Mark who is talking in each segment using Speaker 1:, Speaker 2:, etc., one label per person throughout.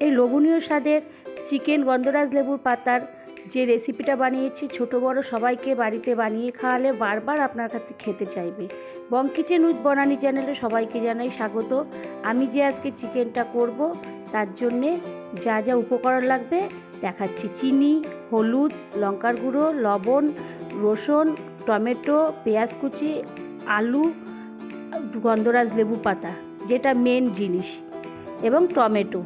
Speaker 1: এই লোভনীয় স্বাদের চিকেন গন্ধরাজ লেবুর পাতার যে রেসিপিটা বানিয়েছি, ছোট বড় সবাইকে বাড়িতে বানিয়ে খাওয়ালে বারবার আপনার কাছে খেতে চাইবে। বং কিচেন উইথ বনানী চ্যানেলে সবাইকে জানাই স্বাগত। আমি যে আজকে চিকেনটা করব তার জন্যে যা যা উপকরণ লাগবে দেখাচ্ছি। চিনি, হলুদ, লঙ্কার গুঁড়ো, লবণ, রসুন, টমেটো, পেঁয়াজ কুচি, আলু, গন্ধরাজ লেবু পাতা যেটা মেন জিনিস, এবং টমেটো।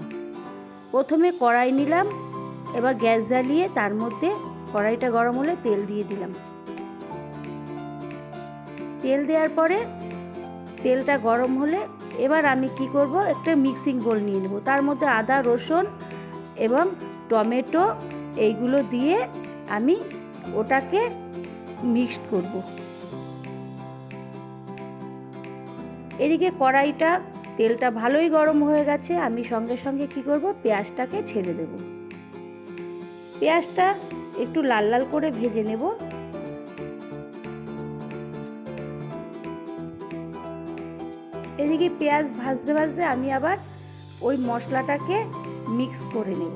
Speaker 1: প্রথমে কড়াই নিলাম, এবার গ্যাস জ্বালিয়ে তার মধ্যে কড়াইটা গরম হলে তেল দিয়ে দিলাম। তেল দেওয়ার পরে তেলটা গরম হলে এবার আমি কি করব, একটা মিক্সিং বোল নিয়ে নেব, তার মধ্যে আদা, রসুন এবং টমেটো এইগুলো দিয়ে আমি ওটাকে মিক্সড করব। এদিকে কড়াইটা তেলটা ভালোই গরম হয়ে গেছে, আমি সঙ্গে সঙ্গে কি করব, পেঁয়াজটাকে ছেড়ে দেব। পেঁয়াজটা একটু লাল লাল করে ভেজে নেব। এদিকে পেঁয়াজ ভাজতে ভাজতে আমি আবার ওই মশলাটাকে মিক্স করে নেব।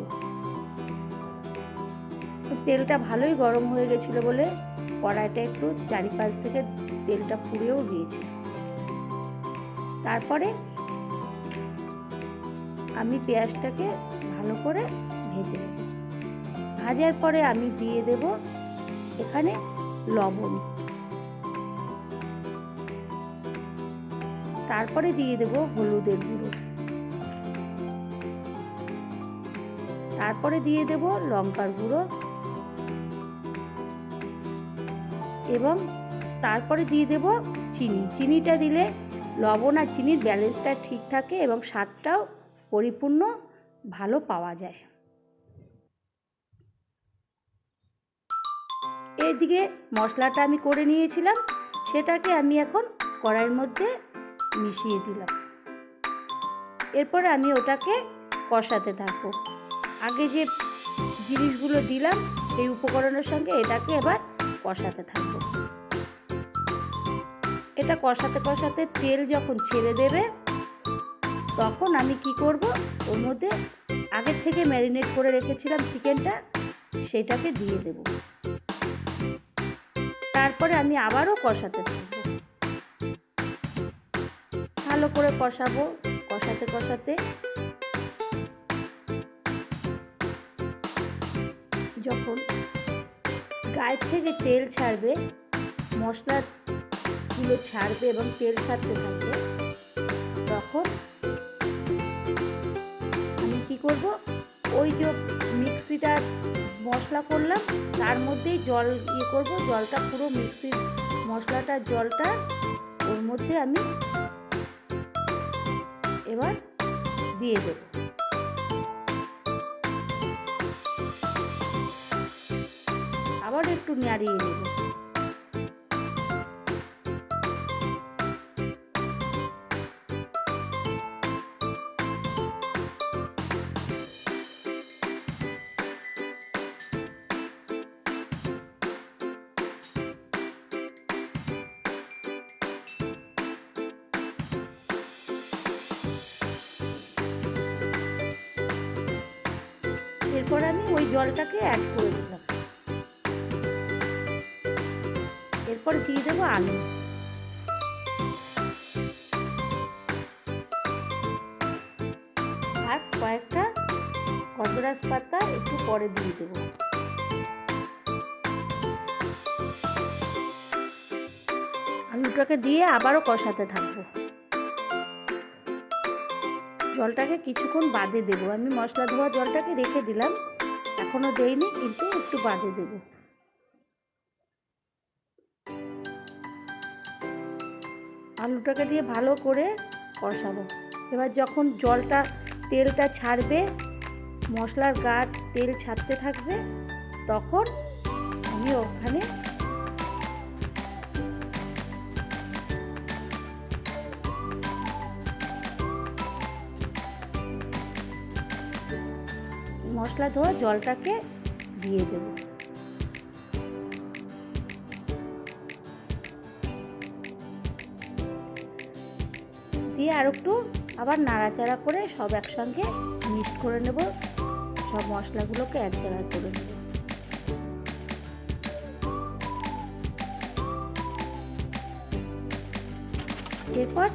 Speaker 1: তেলটা ভালোই গরম হয়ে গেছিলো বলে কড়াইটা একটু চারিপাশ থেকে তেলটা পুড়েও গিয়েছে। তারপরে আমি পেঁয়াজটাকে ভালো করে ভেজে নেব। ভাজার পরে আমি দিয়ে দেব এখানে লবণ, তারপরে দিয়ে দেব হলুদের গুঁড়ো, তারপরে দিয়ে দেব লঙ্কার গুঁড়ো এবং তারপরে দিয়ে দেব চিনি। চিনিটা দিলে লবণ আর চিনির ব্যালেন্সটা ঠিক থাকে এবং স্বাদটাও পরিপূর্ণ ভালো পাওয়া যায়। এইদিকে মশলাটা আমি করে নিয়েছিলাম, সেটাকে আমি এখন কড়াইয়ের মধ্যে মিশিয়ে দিলাম। এরপরে আমি ওটাকে কষাতে থাকবো। আগে যে জিনিসগুলো দিলাম সেই উপকরণের সঙ্গে এটাকে এবার কষাতে থাকবো। এটা কষাতে কষাতে তেল যখন ছেড়ে দেবে তখন আমি কি করব, ওর মধ্যে আগের থেকে ম্যারিনেট করে রেখেছিলাম চিকেনটা, সেটাকে দিয়ে দেব। তারপরে আমি আবারও কষাতে থাকবো, ভালো করে কষাবো। কষাতে কষাতে যখন গায়ের থেকে তেল ছাড়বে, মশলাগুলো ছাড়বে এবং তেল ছাড়তে থাকবে, তখন আমি কি করব, ওই যে মিক্সিটা মশলা করলাম তার মধ্যেই জল করব, জলটা পুরো মিক্সির মশলাটার জলটা ওর মধ্যে আমি এবার দিয়ে দেব। আবার একটু নাড়িয়ে নেব। এরপর আমি ওই জলটাকে অ্যাড করে দিলাম। এরপর দিয়ে দেবো আলু, আর কয়েকটা গন্ধরাজ পাতা একটু পরে দিয়ে দেবো। আলুটাকে দিয়ে আবারও কষাতে থাকবো। জলটাকে কিছুক্ষণ বাদে দেবো। আমি মশলা ধোয়া জলটাকে রেখে দিলাম, এখনো দেইনি, কিন্তু একটু বাদে দেবো। আলুটাকে দিয়ে ভালো করে কষাবো। এবার যখন তেলটা ছাড়বে, মশলার গাঢ় তেল ছাড়তে থাকবে, তখন আমি ওখানে মশলা ধোয়া জলটাকে দিয়ে দেব। দিয়ে আর একটু আবার নাড়াচাড়া করে সব একসঙ্গে মিক্স করে নেব, সব মশলাগুলোকে এক জায়গায় করে নেব। এরপর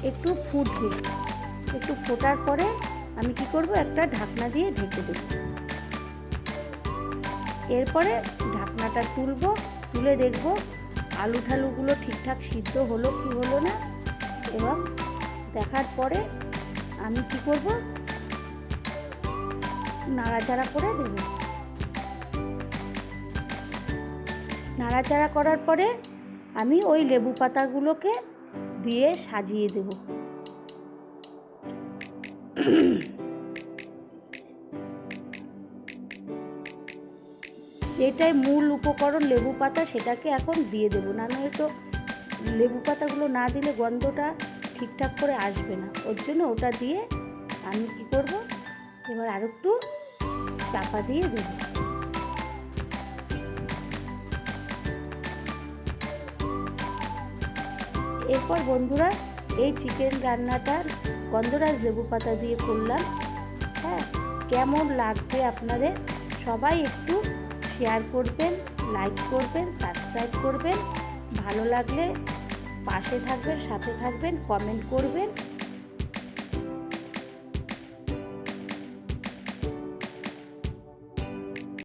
Speaker 1: একটু ফুটবে, একটু ফোটার পরে আমি কি করব, একটা ঢাকনা দিয়ে ঢেকে দেব। এরপরে ঢাকনাটা তুলে দেখব আলু ঠালুগুলো ঠিকঠাক সিদ্ধ হলো কি হলো না, এবং দেখার পরে আমি কি করব, নাড়াচাড়া করে দেব। নাড়াচাড়া করার পরে আমি ওই লেবু পাতাগুলোকে দিয়ে সাজিয়ে দেব। এটাই মূল উপকরণ লেবু পাতা, সেটাকে এখন দিয়ে দেবো, না নয় তো লেবু পাতাগুলো না দিলে গন্ধটা ঠিকঠাক করে আসবে না। ওর জন্য ওটা দিয়ে আমি কি করব, এবার আর একটু চাপা দিয়ে দেব। এরপর বন্ধুরা এই চিকেন রান্নাটা গন্ধরাজ লেবু পাতা দিয়ে করলাম। হ্যাঁ, কেমন লাগবে আপনাদের সবাই একটু শেয়ার করবেন, লাইক করবেন, সাবস্ক্রাইব করবেন। ভালো লাগলে পাশে থাকবেন, সাথে থাকবেন, কমেন্ট করবেন।